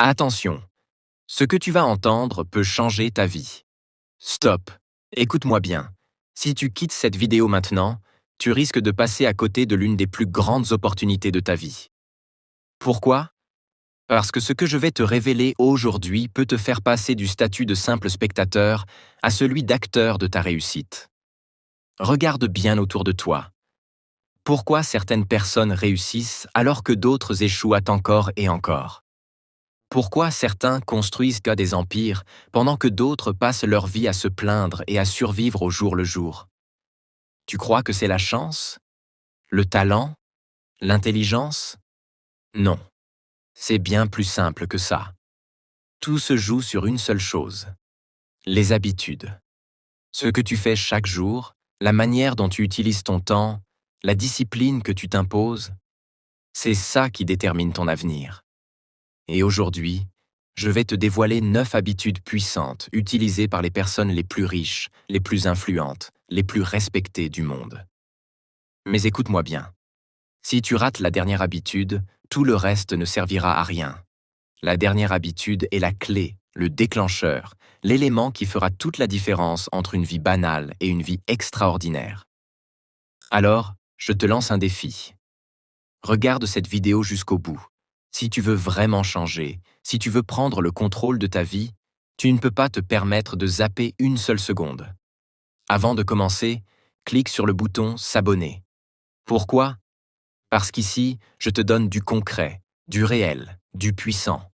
Attention, ce que tu vas entendre peut changer ta vie. Stop, écoute-moi bien. Si tu quittes cette vidéo maintenant, tu risques de passer à côté de l'une des plus grandes opportunités de ta vie. Pourquoi? Parce que ce que je vais te révéler aujourd'hui peut te faire passer du statut de simple spectateur à celui d'acteur de ta réussite. Regarde bien autour de toi. Pourquoi certaines personnes réussissent alors que d'autres échouent encore et encore? Pourquoi certains construisent des empires pendant que d'autres passent leur vie à se plaindre et à survivre au jour le jour? Tu crois que c'est la chance? Le talent? L'intelligence? Non. C'est bien plus simple que ça. Tout se joue sur une seule chose. Les habitudes. Ce que tu fais chaque jour, la manière dont tu utilises ton temps, la discipline que tu t'imposes, c'est ça qui détermine ton avenir. Et aujourd'hui, je vais te dévoiler 9 habitudes puissantes utilisées par les personnes les plus riches, les plus influentes, les plus respectées du monde. Mais écoute-moi bien. Si tu rates la dernière habitude, tout le reste ne servira à rien. La dernière habitude est la clé, le déclencheur, l'élément qui fera toute la différence entre une vie banale et une vie extraordinaire. Alors, je te lance un défi. Regarde cette vidéo jusqu'au bout. Si tu veux vraiment changer, si tu veux prendre le contrôle de ta vie, tu ne peux pas te permettre de zapper une seule seconde. Avant de commencer, clique sur le bouton « S'abonner ». Pourquoi? Parce qu'ici, je te donne du concret, du réel, du puissant.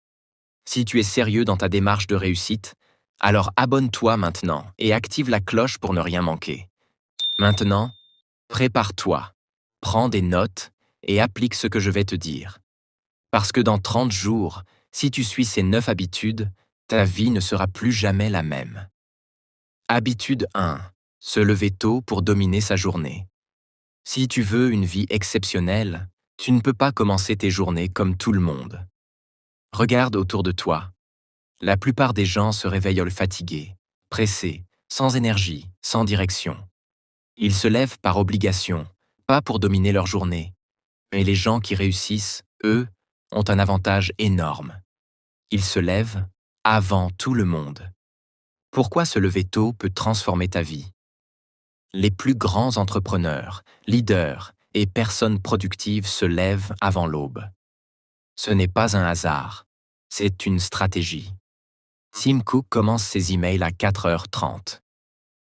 Si tu es sérieux dans ta démarche de réussite, alors abonne-toi maintenant et active la cloche pour ne rien manquer. Maintenant, prépare-toi, prends des notes et applique ce que je vais te dire. Parce que dans 30 jours, si tu suis ces 9 habitudes, ta vie ne sera plus jamais la même. Habitude 1. Se lever tôt pour dominer sa journée. Si tu veux une vie exceptionnelle, tu ne peux pas commencer tes journées comme tout le monde. Regarde autour de toi. La plupart des gens se réveillent fatigués, pressés, sans énergie, sans direction. Ils se lèvent par obligation, pas pour dominer leur journée. Mais les gens qui réussissent, eux, ont un avantage énorme. Ils se lèvent avant tout le monde. Pourquoi se lever tôt peut transformer ta vie? Les plus grands entrepreneurs, leaders et personnes productives se lèvent avant l'aube. Ce n'est pas un hasard, c'est une stratégie. Tim Cook commence ses emails à 4h30.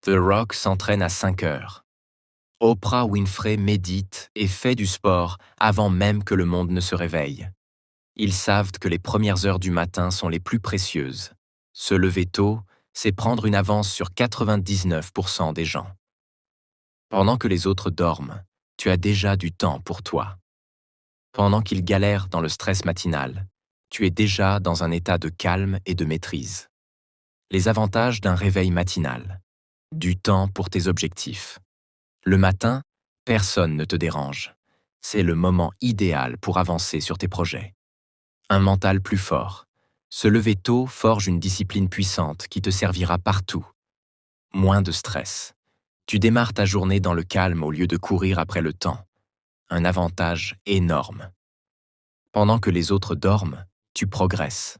The Rock s'entraîne à 5h. Oprah Winfrey médite et fait du sport avant même que le monde ne se réveille. Ils savent que les premières heures du matin sont les plus précieuses. Se lever tôt, c'est prendre une avance sur 99% des gens. Pendant que les autres dorment, tu as déjà du temps pour toi. Pendant qu'ils galèrent dans le stress matinal, tu es déjà dans un état de calme et de maîtrise. Les avantages d'un réveil matinal. Du temps pour tes objectifs. Le matin, personne ne te dérange. C'est le moment idéal pour avancer sur tes projets. Un mental plus fort. Se lever tôt forge une discipline puissante qui te servira partout. Moins de stress. Tu démarres ta journée dans le calme au lieu de courir après le temps. Un avantage énorme. Pendant que les autres dorment, tu progresses.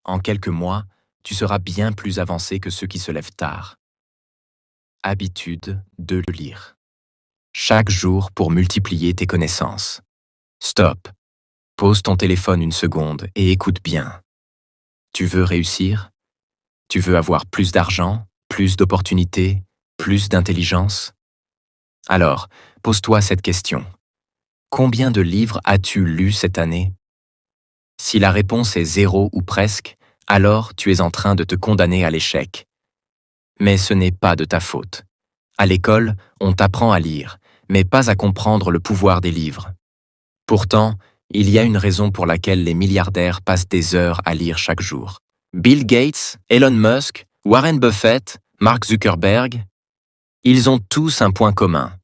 En quelques mois, tu seras bien plus avancé que ceux qui se lèvent tard. Habitude de lire. Chaque jour pour multiplier tes connaissances. Stop. Pose ton téléphone une seconde et écoute bien. Tu veux réussir? Tu veux avoir plus d'argent, plus d'opportunités, plus d'intelligence? Alors, pose-toi cette question. Combien de livres as-tu lus cette année? Si la réponse est 0 ou presque, alors tu es en train de te condamner à l'échec. Mais ce n'est pas de ta faute. À l'école, on t'apprend à lire, mais pas à comprendre le pouvoir des livres. Pourtant, il y a une raison pour laquelle les milliardaires passent des heures à lire chaque jour. Bill Gates, Elon Musk, Warren Buffett, Mark Zuckerberg, ils ont tous un point commun.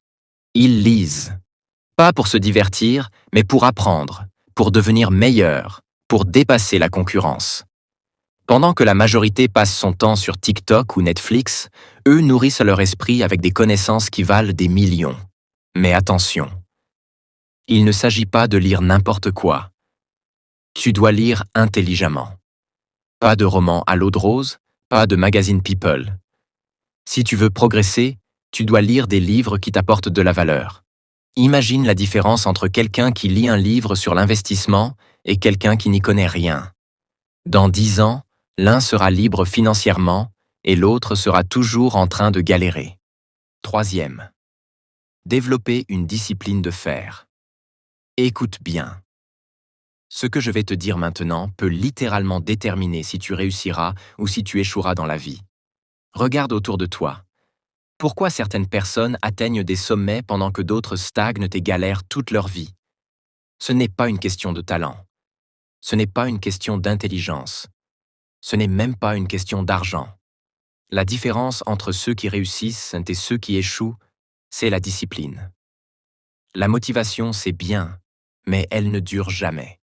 Ils lisent. Pas pour se divertir, mais pour apprendre, pour devenir meilleur, pour dépasser la concurrence. Pendant que la majorité passe son temps sur TikTok ou Netflix, eux nourrissent leur esprit avec des connaissances qui valent des millions. Mais attention, il ne s'agit pas de lire n'importe quoi. Tu dois lire intelligemment. Pas de roman à l'eau de rose, pas de magazine People. Si tu veux progresser, tu dois lire des livres qui t'apportent de la valeur. Imagine la différence entre quelqu'un qui lit un livre sur l'investissement et quelqu'un qui n'y connaît rien. Dans 10 ans, l'un sera libre financièrement et l'autre sera toujours en train de galérer. Troisième, développer une discipline de fer. Écoute bien. Ce que je vais te dire maintenant peut littéralement déterminer si tu réussiras ou si tu échoueras dans la vie. Regarde autour de toi. Pourquoi certaines personnes atteignent des sommets pendant que d'autres stagnent et galèrent toute leur vie? Ce n'est pas une question de talent. Ce n'est pas une question d'intelligence. Ce n'est même pas une question d'argent. La différence entre ceux qui réussissent et ceux qui échouent, c'est la discipline. La motivation, c'est bien, mais elle ne dure jamais.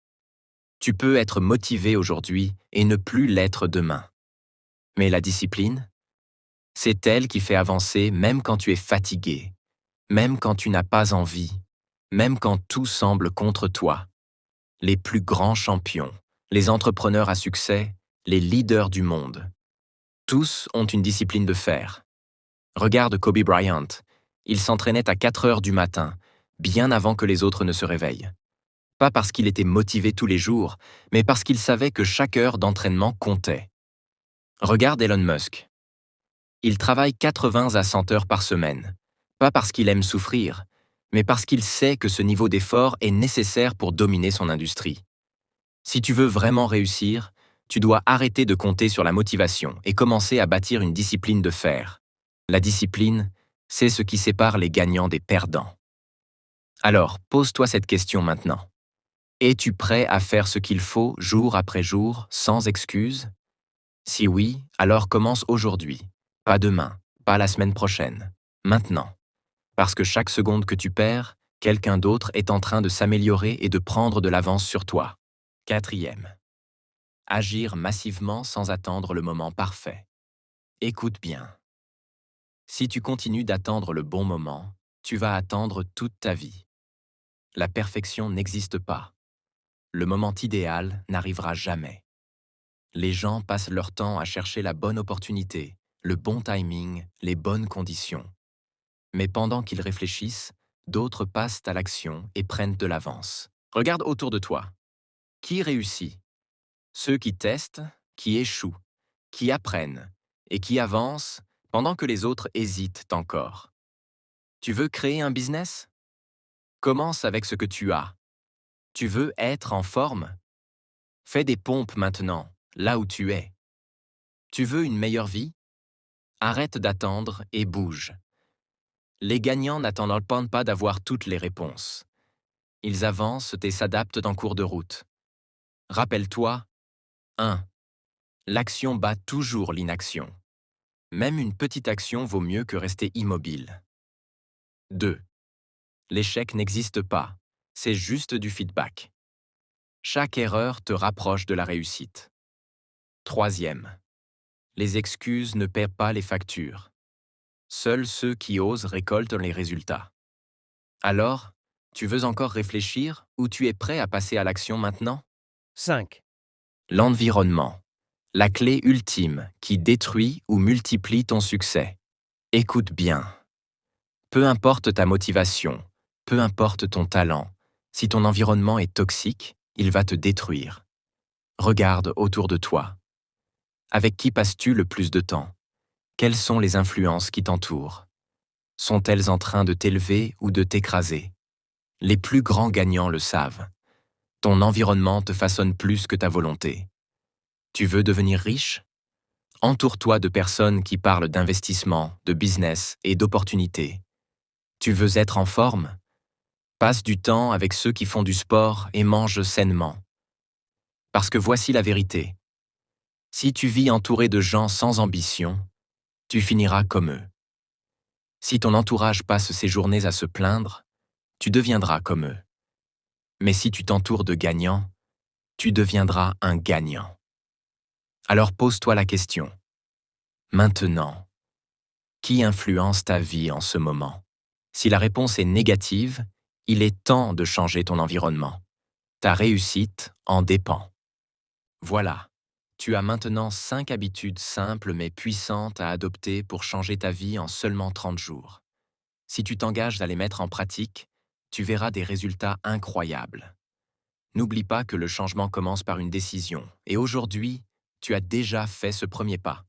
Tu peux être motivé aujourd'hui et ne plus l'être demain. Mais la discipline, c'est elle qui fait avancer même quand tu es fatigué, même quand tu n'as pas envie, même quand tout semble contre toi. Les plus grands champions, les entrepreneurs à succès, les leaders du monde, tous ont une discipline de fer. Regarde Kobe Bryant, il s'entraînait à 4 heures du matin, bien avant que les autres ne se réveillent. Pas parce qu'il était motivé tous les jours, mais parce qu'il savait que chaque heure d'entraînement comptait. Regarde Elon Musk. Il travaille 80 à 100 heures par semaine, pas parce qu'il aime souffrir, mais parce qu'il sait que ce niveau d'effort est nécessaire pour dominer son industrie. Si tu veux vraiment réussir, tu dois arrêter de compter sur la motivation et commencer à bâtir une discipline de fer. La discipline, c'est ce qui sépare les gagnants des perdants. Alors, pose-toi cette question maintenant. Es-tu prêt à faire ce qu'il faut jour après jour, sans excuse? Si oui, alors commence aujourd'hui. Pas demain, pas la semaine prochaine. Maintenant. Parce que chaque seconde que tu perds, quelqu'un d'autre est en train de s'améliorer et de prendre de l'avance sur toi. Quatrième. Agir massivement sans attendre le moment parfait. Écoute bien. Si tu continues d'attendre le bon moment, tu vas attendre toute ta vie. La perfection n'existe pas. Le moment idéal n'arrivera jamais. Les gens passent leur temps à chercher la bonne opportunité, le bon timing, les bonnes conditions. Mais pendant qu'ils réfléchissent, d'autres passent à l'action et prennent de l'avance. Regarde autour de toi. Qui réussit? Ceux qui testent, qui échouent, qui apprennent et qui avancent pendant que les autres hésitent encore. Tu veux créer un business? Commence avec ce que tu as. Tu veux être en forme? Fais des pompes maintenant, là où tu es. Tu veux une meilleure vie? Arrête d'attendre et bouge. Les gagnants n'attendent pas d'avoir toutes les réponses. Ils avancent et s'adaptent en cours de route. Rappelle-toi, 1. L'action bat toujours l'inaction. Même une petite action vaut mieux que rester immobile. 2. L'échec n'existe pas, c'est juste du feedback. Chaque erreur te rapproche de la réussite. 3. Les excuses ne paient pas les factures. Seuls ceux qui osent récoltent les résultats. Alors, tu veux encore réfléchir ou tu es prêt à passer à l'action maintenant? 5. L'environnement. La clé ultime qui détruit ou multiplie ton succès. Écoute bien. Peu importe ta motivation, peu importe ton talent, si ton environnement est toxique, il va te détruire. Regarde autour de toi. Avec qui passes-tu le plus de temps? Quelles sont les influences qui t'entourent? Sont-elles en train de t'élever ou de t'écraser? Les plus grands gagnants le savent. Ton environnement te façonne plus que ta volonté. Tu veux devenir riche? Entoure-toi de personnes qui parlent d'investissement, de business et d'opportunités. Tu veux être en forme? Passe du temps avec ceux qui font du sport et mange sainement. Parce que voici la vérité. Si tu vis entouré de gens sans ambition, tu finiras comme eux. Si ton entourage passe ses journées à se plaindre, tu deviendras comme eux. Mais si tu t'entoures de gagnants, tu deviendras un gagnant. Alors pose-toi la question. Maintenant, qui influence ta vie en ce moment? Si la réponse est négative, il est temps de changer ton environnement. Ta réussite en dépend. Voilà, Tu as maintenant 5 habitudes simples mais puissantes à adopter pour changer ta vie en seulement 30 jours. Si tu t'engages à les mettre en pratique, tu verras des résultats incroyables. N'oublie pas que le changement commence par une décision, et aujourd'hui, tu as déjà fait ce premier pas.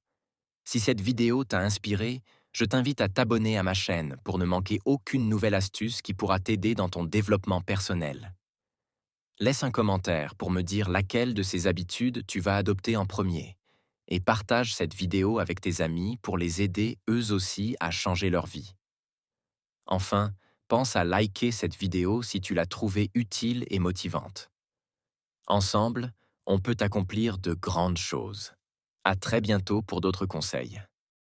Si cette vidéo t'a inspiré, je t'invite à t'abonner à ma chaîne pour ne manquer aucune nouvelle astuce qui pourra t'aider dans ton développement personnel. Laisse un commentaire pour me dire laquelle de ces habitudes tu vas adopter en premier, et partage cette vidéo avec tes amis pour les aider eux aussi à changer leur vie. Enfin, pense à liker cette vidéo si tu l'as trouvée utile et motivante. Ensemble, on peut accomplir de grandes choses. À très bientôt pour d'autres conseils.